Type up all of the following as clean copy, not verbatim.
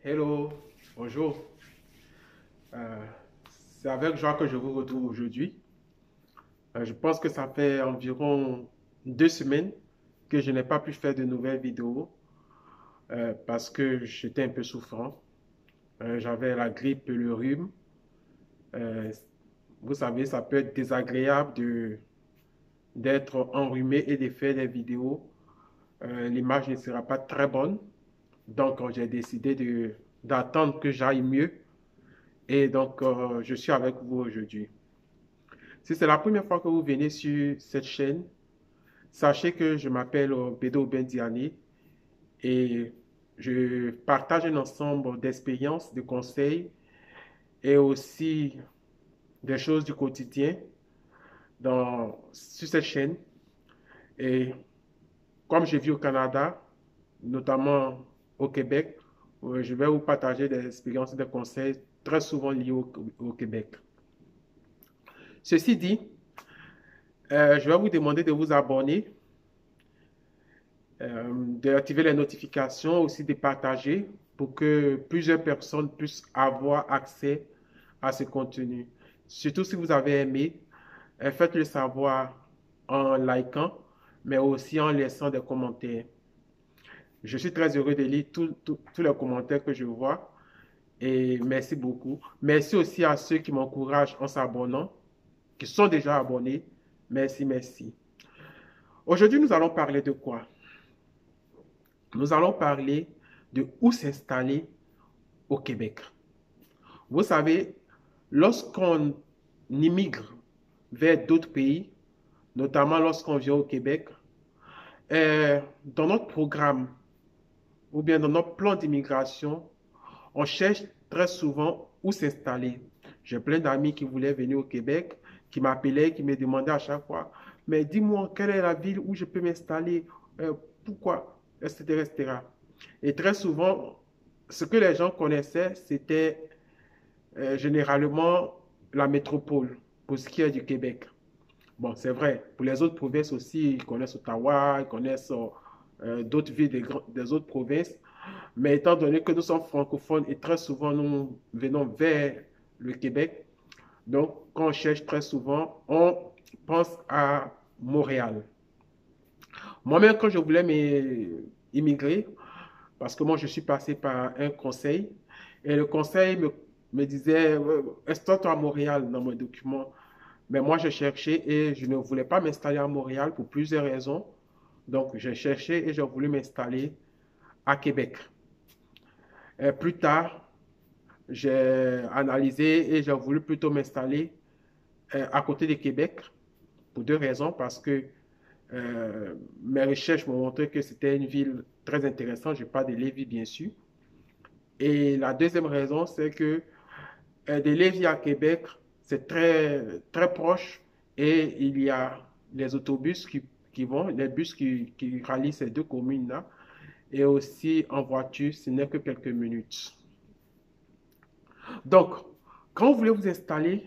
Hello, bonjour. Euh, c'est avec joie que je vous retrouve aujourd'hui. Je pense que ça fait environ 2 semaines que je n'ai pas pu faire de nouvelles vidéos parce que j'étais un peu souffrant. J'avais la grippe et le rhume. Euh, Vous savez, ça peut être désagréable d'être enrhumé et de faire des vidéos. L'image ne sera pas très bonne. Donc, j'ai décidé d'attendre que j'aille mieux. Et donc, je suis avec vous aujourd'hui. Si c'est la première fois que vous venez sur cette chaîne, sachez que je m'appelle Bédo Bendiani et je partage un ensemble d'expériences, de conseils et aussi des choses du quotidien sur cette chaîne. Et comme je vis au Canada, notamment au Québec, je vais vous partager des expériences et des conseils très souvent liés au Québec. Ceci dit, je vais vous demander de vous abonner, d'activer les notifications, aussi de partager pour que plusieurs personnes puissent avoir accès à ce contenu. Surtout si vous avez aimé, faites-le savoir en likant, mais aussi en laissant des commentaires. Je suis très heureux de lire tous les commentaires que je vois et merci beaucoup. Merci aussi à ceux qui m'encouragent en s'abonnant, qui sont déjà abonnés. Merci, merci. Aujourd'hui, nous allons parler de quoi? Nous allons parler de où s'installer au Québec. Vous savez, lorsqu'on immigre vers d'autres pays, notamment lorsqu'on vient au Québec, dans notre programme ou bien dans notre plan d'immigration, on cherche très souvent où s'installer. J'ai plein d'amis qui voulaient venir au Québec, qui m'appelaient, qui me demandaient à chaque fois, mais dis-moi, quelle est la ville où je peux m'installer? Pourquoi? Etc., etc. Et très souvent, ce que les gens connaissaient, c'était généralement la métropole, pour ce qui est du Québec. Bon, c'est vrai, pour les autres provinces aussi, ils connaissent Ottawa, ils connaissent d'autres villes des autres provinces, mais étant donné que nous sommes francophones et très souvent nous venons vers le Québec, donc quand on cherche très souvent, on pense à Montréal. Moi-même, quand je voulais immigrer, parce que moi je suis passé par un conseil, et le conseil me disait, installe-toi à Montréal dans mes documents. Mais moi, je cherchais et je ne voulais pas m'installer à Montréal pour plusieurs raisons. Donc, j'ai cherché et j'ai voulu m'installer à Québec. Et plus tard, j'ai analysé et j'ai voulu plutôt m'installer à côté de Québec pour deux raisons. Parce que mes recherches m'ont montré que c'était une ville très intéressante. Je parle de Lévis, bien sûr. Et la deuxième raison, c'est que de Lévis à Québec, c'est très, très proche et il y a les autobus qui vont, les bus qui rallient ces deux communes-là. Et aussi en voiture, ce n'est que quelques minutes. Donc, quand vous voulez vous installer,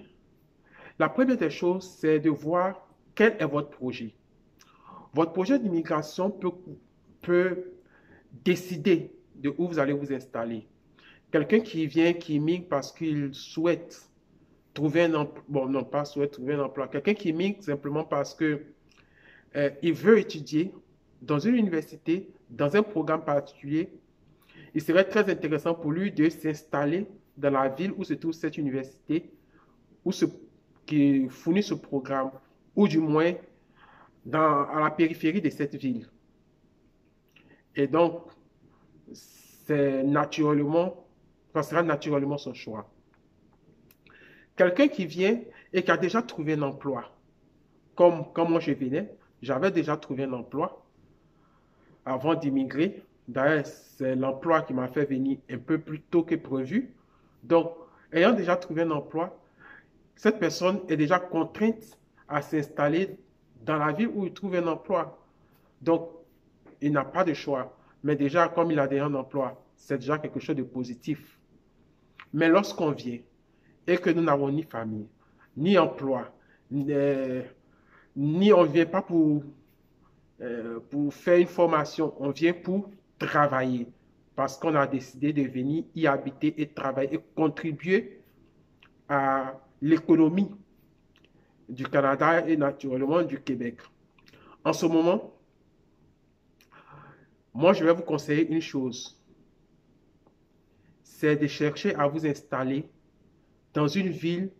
la première des choses, c'est de voir quel est votre projet. Votre projet d'immigration peut décider de où vous allez vous installer. Quelqu'un qui vient, qui immigre parce qu'il souhaite trouver un emploi, bon, non pas souhaite trouver un emploi, quelqu'un qui immigre simplement parce que il veut étudier dans une université, dans un programme particulier, il serait très intéressant pour lui de s'installer dans la ville où se trouve cette université, où qui fournit ce programme, ou du moins à la périphérie de cette ville. Et donc, ça sera naturellement son choix. Quelqu'un qui vient et qui a déjà trouvé un emploi, comme quand moi je venais, j'avais déjà trouvé un emploi avant d'immigrer. D'ailleurs, c'est l'emploi qui m'a fait venir un peu plus tôt que prévu. Donc, ayant déjà trouvé un emploi, cette personne est déjà contrainte à s'installer dans la ville où il trouve un emploi. Donc, il n'a pas de choix. Mais déjà, comme il a déjà un emploi, c'est déjà quelque chose de positif. Mais lorsqu'on vient et que nous n'avons ni famille, ni emploi, ni on ne vient pas pour faire une formation, on vient pour travailler. parce qu'on a décidé de venir y habiter et travailler et contribuer à l'économie du Canada et naturellement du Québec. En ce moment, moi, je vais vous conseiller une chose, c'est de chercher à vous installer dans une ville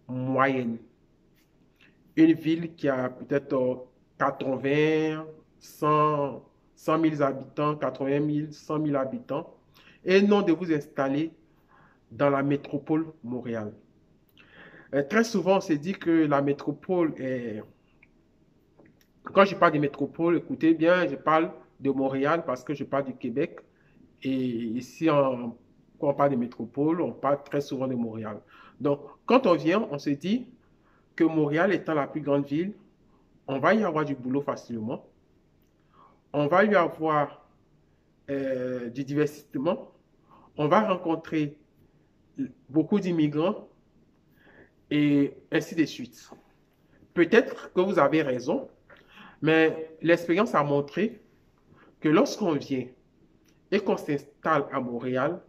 moyenne. Une ville qui a peut-être 80, 100, 100 000 habitants, 80 000, 100 000 habitants, et non de vous installer dans la métropole Montréal. Très souvent, on se dit que la métropole est... Quand je parle de métropole, écoutez bien, je parle de Montréal parce que je parle du Québec. Et ici, quand on parle de métropole, on parle très souvent de Montréal. Donc, quand on vient, on se dit que Montréal étant la plus grande ville, on va y avoir du boulot facilement. On va y avoir du divertissement. On va rencontrer beaucoup d'immigrants et ainsi de suite. Peut-être que vous avez raison, mais l'expérience a montré que lorsqu'on vient et qu'on s'installe à Montréal,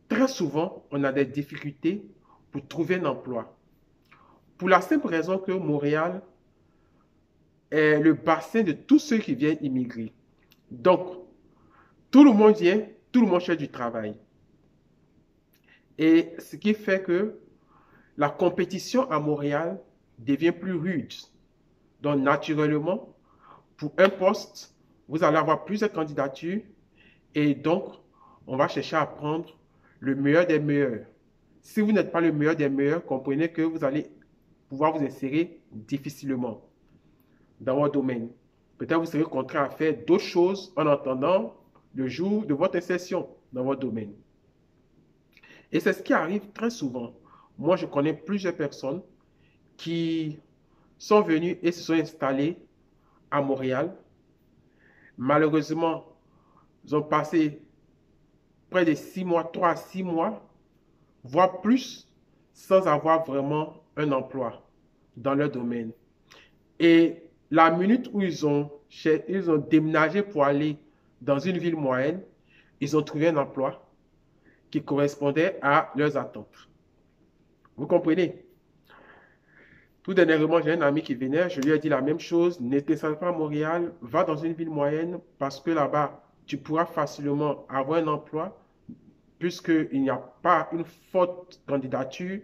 très souvent, on a des difficultés pour trouver un emploi. Pour la simple raison que Montréal est le bassin de tous ceux qui viennent immigrer. Donc, tout le monde vient, tout le monde cherche du travail. Et ce qui fait que la compétition à Montréal devient plus rude. Donc, naturellement, pour un poste, vous allez avoir plusieurs candidatures et donc, on va chercher à prendre le meilleur des meilleurs. Si vous n'êtes pas le meilleur des meilleurs, comprenez que vous allez pouvoir vous insérer difficilement dans votre domaine. Peut-être vous serez contraint à faire d'autres choses en attendant le jour de votre insertion dans votre domaine. Et c'est ce qui arrive très souvent. Moi, je connais plusieurs personnes qui sont venues et se sont installées à Montréal. Malheureusement, ils ont passé près de 6 mois, 3 à 6 mois, voire plus, sans avoir vraiment un emploi dans leur domaine. Et la minute où ils ont déménagé pour aller dans une ville moyenne, ils ont trouvé un emploi qui correspondait à leurs attentes. Vous comprenez? Tout dernièrement, j'ai un ami qui venait, je lui ai dit la même chose, ne t'installe pas à Montréal, va dans une ville moyenne parce que là-bas, tu pourras facilement avoir un emploi puisqu'il n'y a pas une forte candidature.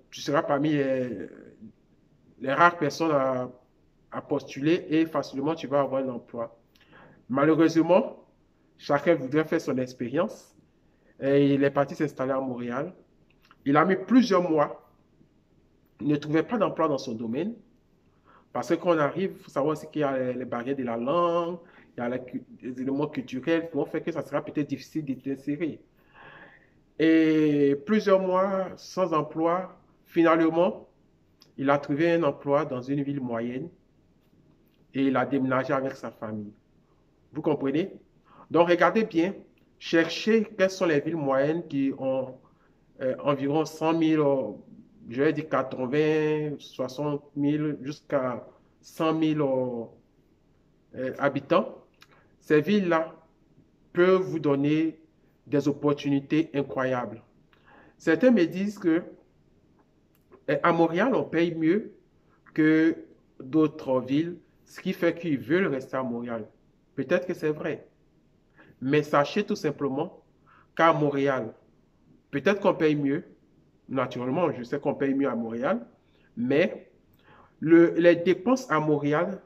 Tu seras parmi les rares personnes à postuler et facilement tu vas avoir un emploi. Malheureusement, chacun voudrait faire son expérience et il est parti s'installer à Montréal. Il a mis plusieurs mois, il ne trouvait pas d'emploi dans son domaine parce que quand on arrive, il faut savoir aussi qu'il y a les barrières de la langue, il y a les éléments culturels qui vont faire que ça sera peut-être difficile de t'insérer. Et plusieurs mois sans emploi, finalement, il a trouvé un emploi dans une ville moyenne et il a déménagé avec sa famille. Vous comprenez? Donc, regardez bien, cherchez quelles sont les villes moyennes qui ont environ 100 000, je vais dire 80, 60 000 jusqu'à 100 000 habitants. Ces villes-là peuvent vous donner des opportunités incroyables. Certains me disent que à Montréal, on paye mieux que d'autres villes, ce qui fait qu'ils veulent rester à Montréal. Peut-être que c'est vrai, mais sachez tout simplement qu'à Montréal, peut-être qu'on paye mieux, naturellement, je sais qu'on paye mieux à Montréal, mais les dépenses à Montréal,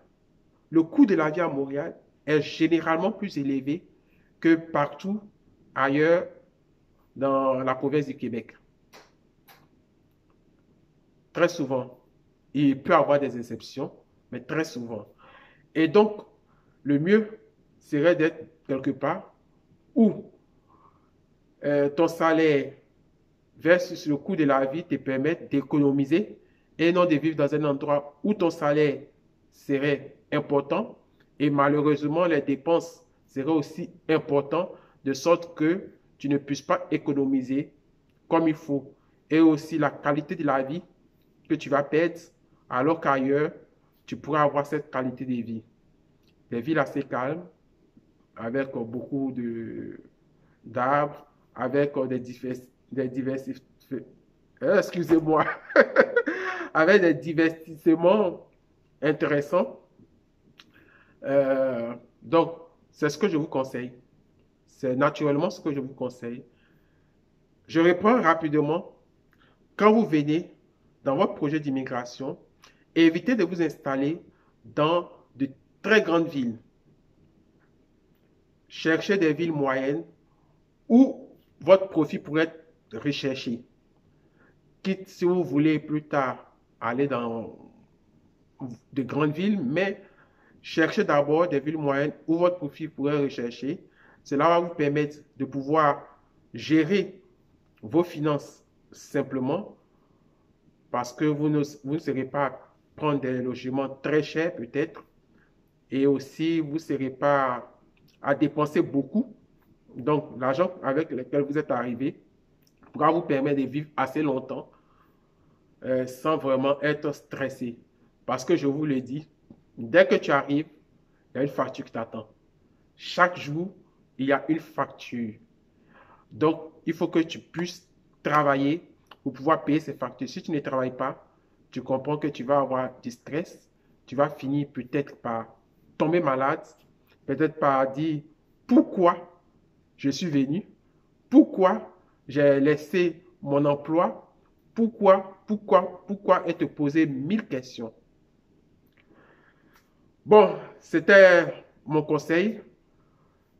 le coût de la vie à Montréal est généralement plus élevé que partout ailleurs dans la province du Québec. Très souvent, il peut y avoir des exceptions, mais très souvent. Et donc, le mieux serait d'être quelque part où ton salaire versus le coût de la vie te permettent d'économiser et non de vivre dans un endroit où ton salaire serait important et malheureusement les dépenses seraient aussi importantes de sorte que tu ne puisses pas économiser comme il faut et aussi la qualité de la vie que tu vas perdre alors qu'ailleurs tu pourras avoir cette qualité de vie. Des villes assez calmes, avec beaucoup d'arbres, avec des excusez-moi, avec des divertissements intéressants. Donc, c'est ce que je vous conseille. C'est naturellement ce que je vous conseille. Je reprends rapidement. Quand vous venez dans votre projet d'immigration, évitez de vous installer dans de très grandes villes. Cherchez des villes moyennes où votre profit pourrait être recherché. Quitte si vous voulez plus tard aller dans de grandes villes, mais cherchez d'abord des villes moyennes où votre profit pourrait être recherché. Cela va vous permettre de pouvoir gérer vos finances simplement parce que vous ne serez pas prendre des logements très chers peut-être et aussi vous ne serez pas à dépenser beaucoup. Donc l'argent avec lequel vous êtes arrivé pourra vous permettre de vivre assez longtemps sans vraiment être stressé. Parce que je vous le dis, dès que tu arrives, il y a une facture qui t'attend. Chaque jour, il y a une facture. Donc, il faut que tu puisses travailler pour pouvoir payer ces factures. Si tu ne travailles pas, tu comprends que tu vas avoir du stress. Tu vas finir peut-être par tomber malade, peut-être par dire pourquoi je suis venu, pourquoi j'ai laissé mon emploi, pourquoi et te poser 1000 questions. Bon, c'était mon conseil.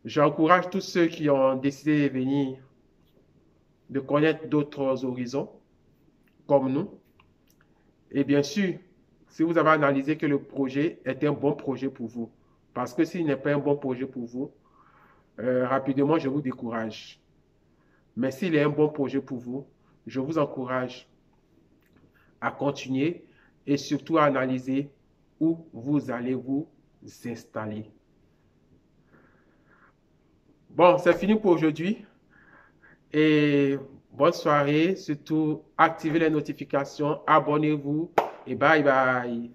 J'encourage tous ceux qui ont décidé de venir de connaître d'autres horizons comme nous. Et bien sûr, si vous avez analysé que le projet est un bon projet pour vous, parce que s'il n'est pas un bon projet pour vous, rapidement, je vous décourage. Mais s'il est un bon projet pour vous, je vous encourage à continuer et surtout à analyser où vous allez vous installer. Bon, c'est fini pour aujourd'hui et bonne soirée. Surtout, activez les notifications, abonnez-vous et bye bye.